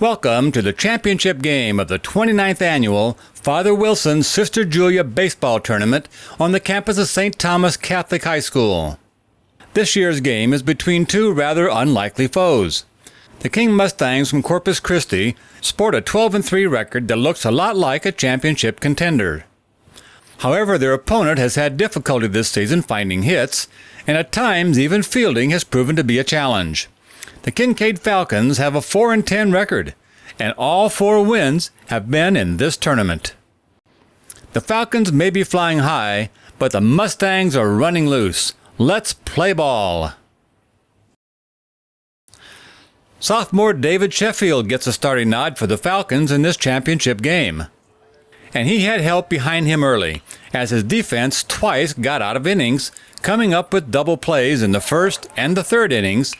Welcome to the championship game of the 29th annual Father Wilson's Sister Julia baseball tournament on the campus of St. Thomas Catholic High School. This year's game is between two rather unlikely foes. The King Mustangs from Corpus Christi sport a 12-3 record that looks a lot like a championship contender. However, their opponent has had difficulty this season finding hits, and at times even fielding has proven to be a challenge. The Kinkaid Falcons have a 4-10 record, and all 4 wins have been in this tournament. The Falcons may be flying high, but the Mustangs are running loose. Let's play ball. Sophomore David Sheffield gets a starting nod for the Falcons in this championship game. And he had help behind him early, as his defense twice got out of innings, coming up with double plays in the first and the third innings,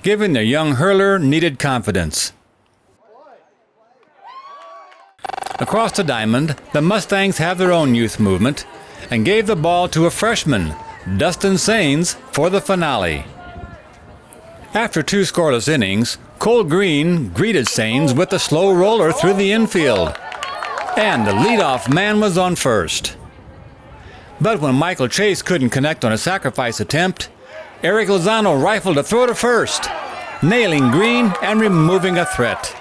giving the young hurler needed confidence. Across the diamond, the Mustangs have their own youth movement and gave the ball to a freshman, Dustin Sains, for the finale. After 2 scoreless innings, Cole Green greeted Sains with a slow roller through the infield, and the leadoff man was on first. But when Michael Chase couldn't connect on a sacrifice attempt, Eric Lozano rifled a throw to first, nailing Green and removing a threat.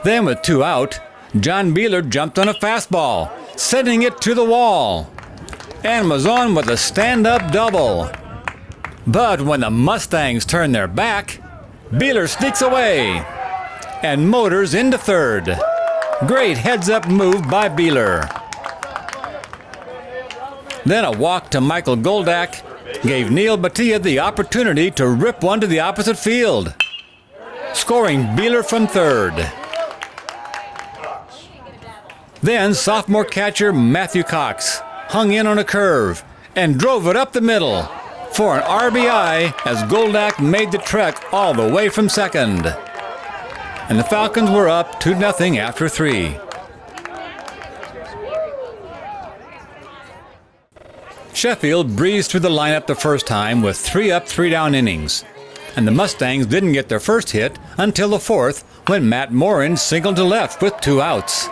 Then with 2 out, John Beeler jumped on a fastball, sending it to the wall, and was on with a stand-up double. But when the Mustangs turn their back, Beeler sneaks away and motors into third. Great heads-up move by Beeler. Then a walk to Michael Goldak gave Neil Batia the opportunity to rip one to the opposite field, scoring Beeler from third. Then sophomore catcher Matthew Cox hung in on a curve and drove it up the middle for an RBI as Goldak made the trek all the way from second. And the Falcons were up 2-0 after 3. Sheffield breezed through the lineup the first time with 3 up, 3 down innings, and the Mustangs didn't get their first hit until the 4th when Matt Morin singled to left with 2 outs.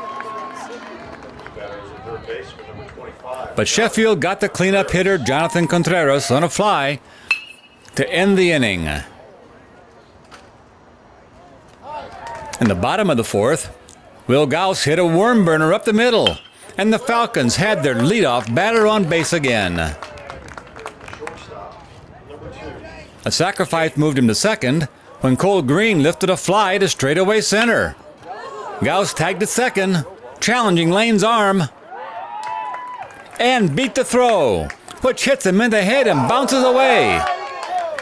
But Sheffield got the cleanup hitter Jonathan Contreras on a fly to end the inning. In the bottom of the 4th, Will Gauss hit a worm burner up the middle, and the Falcons had their leadoff batter on base again. A sacrifice moved him to second when Cole Green lifted a fly to straightaway center. Gauss tagged at second, challenging Lane's arm, and beat the throw, which hits him in the head and bounces away.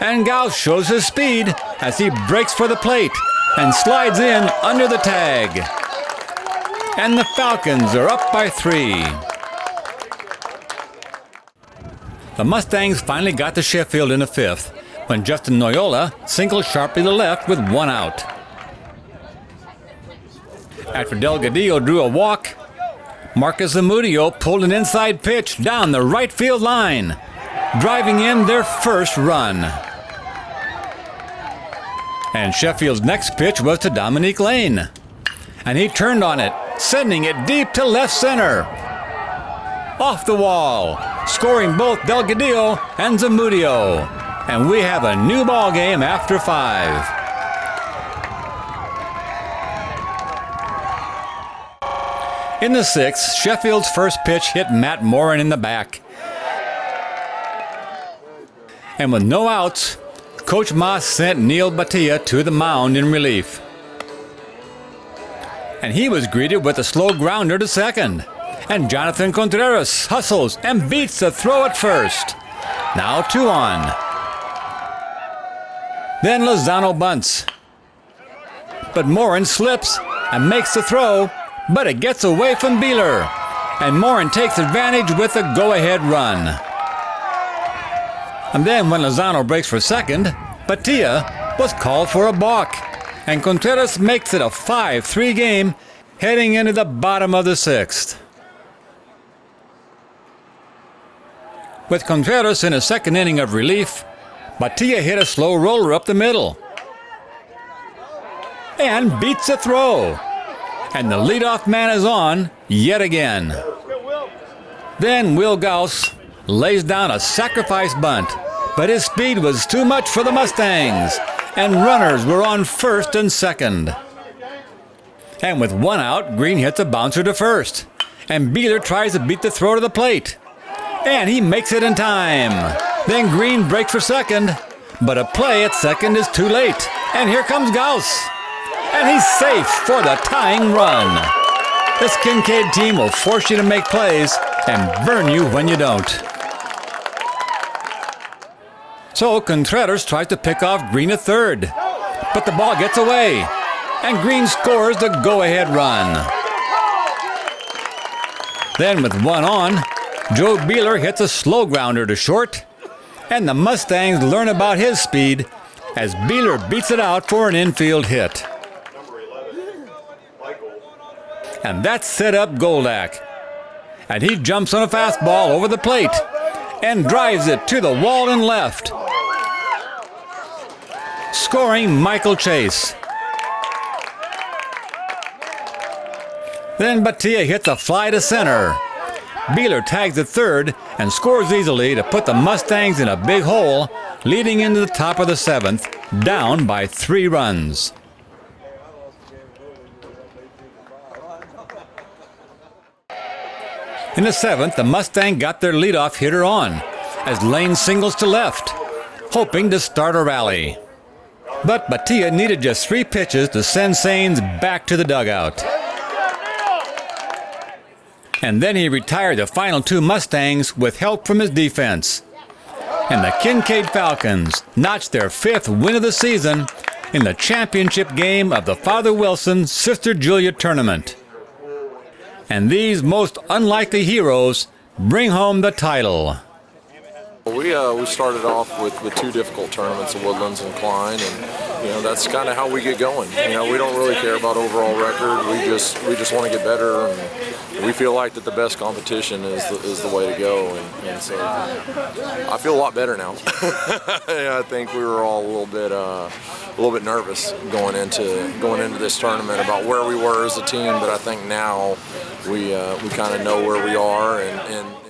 And Gauss shows his speed as he breaks for the plate and slides in under the tag. And the Falcons are up by 3. The Mustangs finally got to Sheffield in the 5th when Justin Noyola singled sharply to left with 1 out. After Delgadillo drew a walk, Marcus Zamudio pulled an inside pitch down the right field line, driving in their first run. And Sheffield's next pitch was to Dominique Lane, and he turned on it, sending it deep to left center. Off the wall, scoring both Delgadillo and Zamudio. And we have a new ball game after 5. In the 6th, Sheffield's first pitch hit Matt Morin in the back. And with no outs, Coach Moss sent Neil Batia to the mound in relief. And he was greeted with a slow grounder to second. And Jonathan Contreras hustles and beats the throw at first. Now 2 on. Then Lozano bunts. But Morin slips and makes the throw, but it gets away from Beeler. And Morin takes advantage with a go-ahead run. And then when Lozano breaks for second, Batia was called for a balk. And Contreras makes it a 5-3 game heading into the bottom of the 6th. With Contreras in a second inning of relief, Batia hit a slow roller up the middle. and beats the throw. And the leadoff man is on yet again. Then Will Gauss lays down a sacrifice bunt, but his speed was too much for the Mustangs, and runners were on first and second. And with one out, Green hits a bouncer to first, and Beeler tries to beat the throw to the plate. And he makes it in time. Then Green breaks for second, but a play at second is too late. And here comes Gauss. And he's safe for the tying run. This Kinkaid team will force you to make plays and burn you when you don't. So Contreras tries to pick off Green at third, but the ball gets away, and Green scores the go-ahead run. Then with one on, Joe Beeler hits a slow grounder to short, and the Mustangs learn about his speed as Beeler beats it out for an infield hit. And that set up Goldak, and he jumps on a fastball over the plate and drives it to the wall and left, scoring Michael Chase. Then Batia hits a fly to center. Beeler tags at third and scores easily to put the Mustangs in a big hole, leading into the top of the seventh, down by 3 runs. In the seventh, the Mustang got their leadoff hitter on, as Lane singles to left, hoping to start a rally. But Batia needed just 3 pitches to send Sains back to the dugout. And then he retired the final 2 Mustangs with help from his defense. And the Kinkaid Falcons notched their 5th win of the season in the championship game of the Father Wilson Sister Julia tournament. And these most unlikely heroes bring home the title. We started off with 2 difficult tournaments, the Woodlands and Klein, and that's kind of how we get going. We don't really care about overall record. We just want to get better, and we feel like that the best competition is the way to go. And so I feel a lot better now. I think we were all a little bit nervous going into this tournament about where we were as a team, but I think now we kind of know where we are and